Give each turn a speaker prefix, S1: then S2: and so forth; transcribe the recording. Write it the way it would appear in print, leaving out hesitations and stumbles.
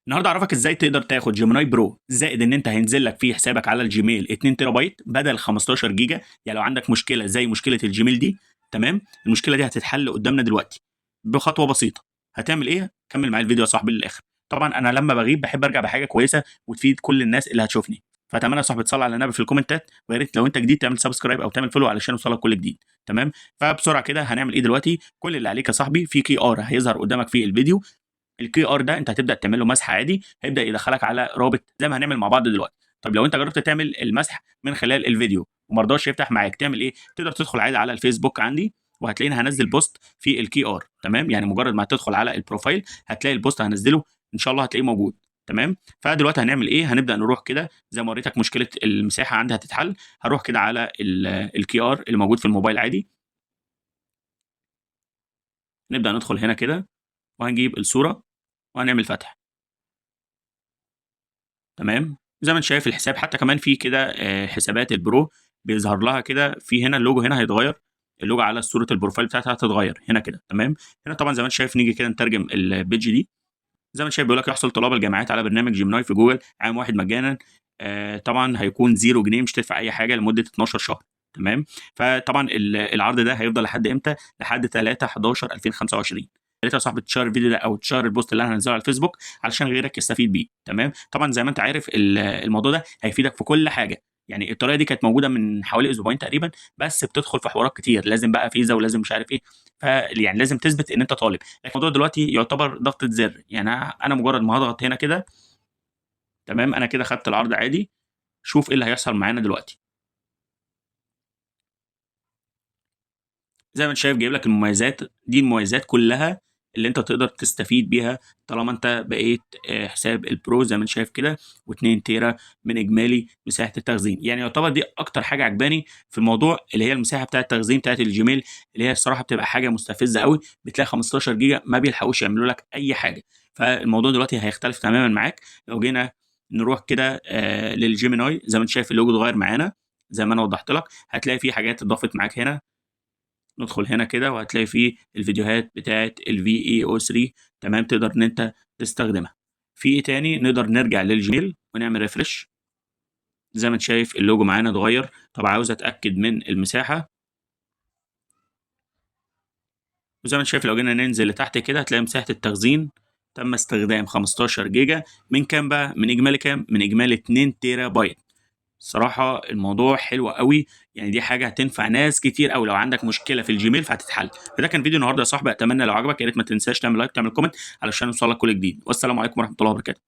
S1: النهارده اعرفك ازاي تقدر تاخد جيميناي برو زائد ان انت هينزل لك فيه حسابك على الجيميل 2 تيرا بايت بدل 15 جيجا. يعني لو عندك مشكله زي مشكله الجيميل دي، تمام، المشكله دي هتتحل قدامنا دلوقتي بخطوه بسيطه. هتعمل ايه؟ كمل معايا الفيديو يا صاحبي للاخر. طبعا انا لما بغيب بحب ارجع بحاجه كويسه وتفيد كل الناس اللي هتشوفني. فاتمنى يا صاحبي تصلي على النبي في الكومنتات، ويا ريت لو انت جديد تعمل سبسكرايب او تعمل فولو علشان يوصلك كل جديد. تمام. فبسرعه كده هنعمل ايه دلوقتي؟ كل اللي عليك يا صاحبي في كي ار هيظهر قدامك في الفيديو. الكي ار ده انت هتبدا تعمل له مسح عادي، هيبدا يدخلك على رابط زي ما هنعمل مع بعض دلوقتي. طب لو انت جربت تعمل المسح من خلال الفيديو وما رضاش يفتح معاك، تعمل ايه؟ تقدر تدخل عادي على الفيسبوك عندي، وهتلاقيني هنزل بوست في الكي ار. تمام، يعني مجرد ما تدخل على البروفايل هتلاقي البوست هنزله، ان شاء الله هتلاقيه موجود. تمام. فدلوقتي هنعمل ايه؟ هنبدا نروح كده زي ما وريتك مشكله المساحه عندي هتتحل. هروح كده على الكي ار اللي موجود في الموبايل عادي. نبدا ندخل هنا كده وهنجيب الصوره وهنعمل فتح. تمام. زي ما أنت شايف الحساب حتى كمان في كده حسابات البرو بيظهر لها كده في هنا اللوجو هنا هيتغير. اللوجو على صورة البروفايل بتاعتها هتتغير هنا كده. تمام. هنا طبعا زي ما أنت شايف نيجي كده نترجم البيج دي. زي ما أنت شايف بيقول لك يحصل طلاب الجامعات على برنامج جيميناي في جوجل عام واحد مجانا. طبعا هيكون 0 جنيه، مش تدفع أي حاجة لمدة 12 شهر. تمام. فطبعا العرض ده هيفضل لحد امتى؟ لحد 3/11/2025. يا ريت يا صاحبي تشير الفيديو ده او تشير البوست اللي انا هنزله على الفيسبوك علشان غيرك يستفيد بيه. تمام. طبعا زي ما انت عارف الموضوع ده هيفيدك في كل حاجه. يعني الطريقه دي كانت موجوده من حوالي اسبوعين تقريبا، بس بتدخل في حوارات كتير، لازم بقى فيزا ولازم مش عارف ايه. فيعني لازم تثبت ان انت طالب. لكن الموضوع دلوقتي يعتبر ضغطه زر، يعني انا مجرد ما هضغط هنا كده، تمام، انا كده خدت العرض عادي. شوف ايه اللي هيحصل معانا دلوقتي. زي ما انت شايف جايب لك المميزات دي، المميزات كلها اللي انت تقدر تستفيد بيها طالما انت بقيت حساب البرو زي ما انت شايف كده، و2 تيرا من اجمالي مساحه التخزين. يعني يعتبر دي اكتر حاجه عجباني في الموضوع، اللي هي المساحه بتاعه التخزين بتاعه الجيميل، اللي هي الصراحه بتبقى حاجه مستفزه قوي. بتلاقي 15 جيجا ما بيلحقوش يعملوا لك اي حاجه. فالموضوع دلوقتي هيختلف تماما معاك. لو جينا نروح كده للجيميناي، زي ما انت شايف اللوجو اتغير معانا زي ما انا وضحت لك. هتلاقي في حاجات اتضافت معاك هنا. ندخل هنا كده وهتلاقي فيه الفيديوهات بتاعة الVEO3. تمام، تقدر إن أنت تستخدمها. في إيه تاني؟ نقدر نرجع للجيميل ونعمل ريفرش. زي ما أنت شايف اللوجو معانا اتغير. طب عاوز أتأكد من المساحة، وزي ما أنت شايف لو جينا ننزل لتحت كده هتلاقي مساحة التخزين تم استخدام 15 جيجا من كام بقى؟ من إجمالي كام؟ من إجمالي 2 تيرا بايت. الصراحة الموضوع حلو قوي. يعني دي حاجة هتنفع ناس كتير قوي لو عندك مشكلة في الجيميل فهتتحل. فده كان فيديو النهارده يا صاحبي، اتمنى لو عجبك يا ريت ما تنساش تعمل لايك تعمل كومنت علشان يوصلك كل جديد. والسلام عليكم ورحمة الله وبركاته.